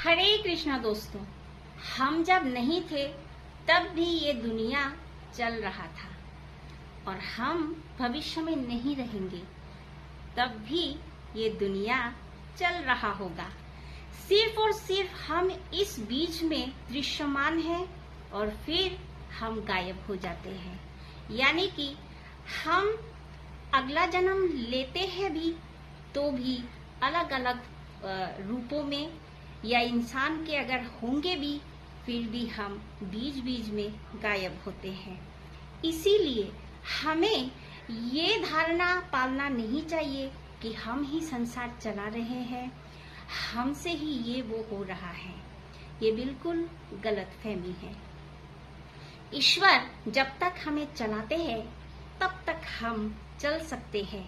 हरे कृष्णा दोस्तों, हम जब नहीं थे तब भी ये दुनिया चल रहा था और हम भविष्य में नहीं रहेंगे तब भी ये दुनिया चल रहा होगा। सिर्फ और सिर्फ हम इस बीच में दृश्यमान हैं और फिर हम गायब हो जाते हैं। यानी कि हम अगला जन्म लेते हैं भी तो भी अलग अलग रूपों में, या इंसान के अगर होंगे भी फिर भी हम बीच बीच में गायब होते हैं। इसीलिए हमें ये धारणा पालना नहीं चाहिए कि हम ही संसार चला रहे हैं, हमसे ही ये वो हो रहा है। ये बिल्कुल गलतफहमी है। ईश्वर जब तक हमें चलाते हैं तब तक हम चल सकते हैं।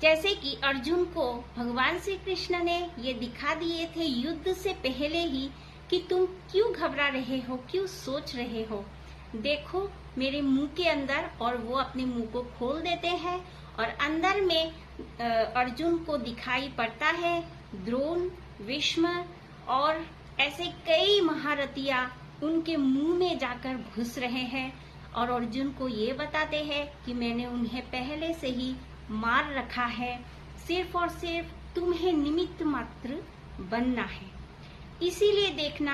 जैसे कि अर्जुन को भगवान श्री कृष्ण ने ये दिखा दिए थे युद्ध से पहले ही कि तुम क्यों घबरा रहे हो, क्यों सोच रहे हो, देखो मेरे मुंह के अंदर। और वो अपने मुंह को खोल देते हैं और अंदर में अर्जुन को दिखाई पड़ता है द्रोण, भीष्म और ऐसे कई महारथिया उनके मुंह में जाकर घुस रहे हैं और अर्जुन को ये बताते हैं कि मैंने उन्हें पहले से ही मार रखा है, सिर्फ और सिर्फ तुम्हें निमित्त मात्र बनना है। इसीलिए देखना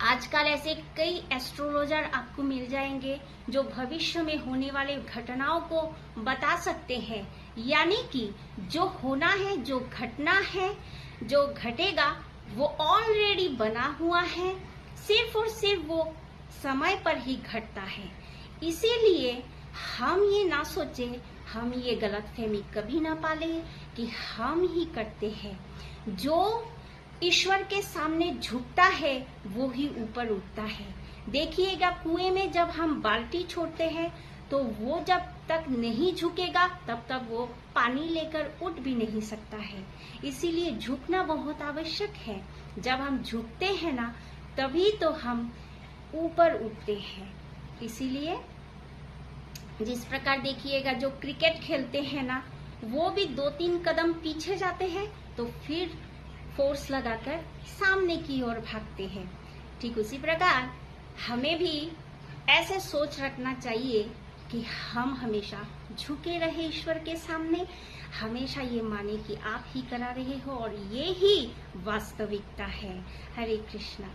आजकल ऐसे कई एस्ट्रोलॉजर आपको मिल जाएंगे जो भविष्य में होने वाले घटनाओं को बता सकते हैं। यानी कि जो होना है, जो घटना है, जो घटेगा वो ऑलरेडी बना हुआ है, सिर्फ और सिर्फ वो समय पर ही घटता है। इसीलिए हम ये ना सोचे, हम ये गलतफहमी कभी ना पाले कि हम ही करते हैं। जो ईश्वर के सामने झुकता है वो ही ऊपर उठता है। देखिएगा कुएं में जब हम बाल्टी छोड़ते हैं तो वो जब तक नहीं झुकेगा तब तक वो पानी लेकर उठ भी नहीं सकता है। इसीलिए झुकना बहुत आवश्यक है। जब हम झुकते हैं ना तभी तो हम ऊपर उठते हैं। इसीलिए जिस प्रकार देखिएगा जो क्रिकेट खेलते हैं ना वो भी 2-3 कदम पीछे जाते हैं तो फिर फोर्स लगाकर सामने की ओर भागते हैं। ठीक उसी प्रकार हमें भी ऐसे सोच रखना चाहिए कि हम हमेशा झुके रहे ईश्वर के सामने, हमेशा ये माने कि आप ही करा रहे हो और ये ही वास्तविकता है। हरे कृष्णा।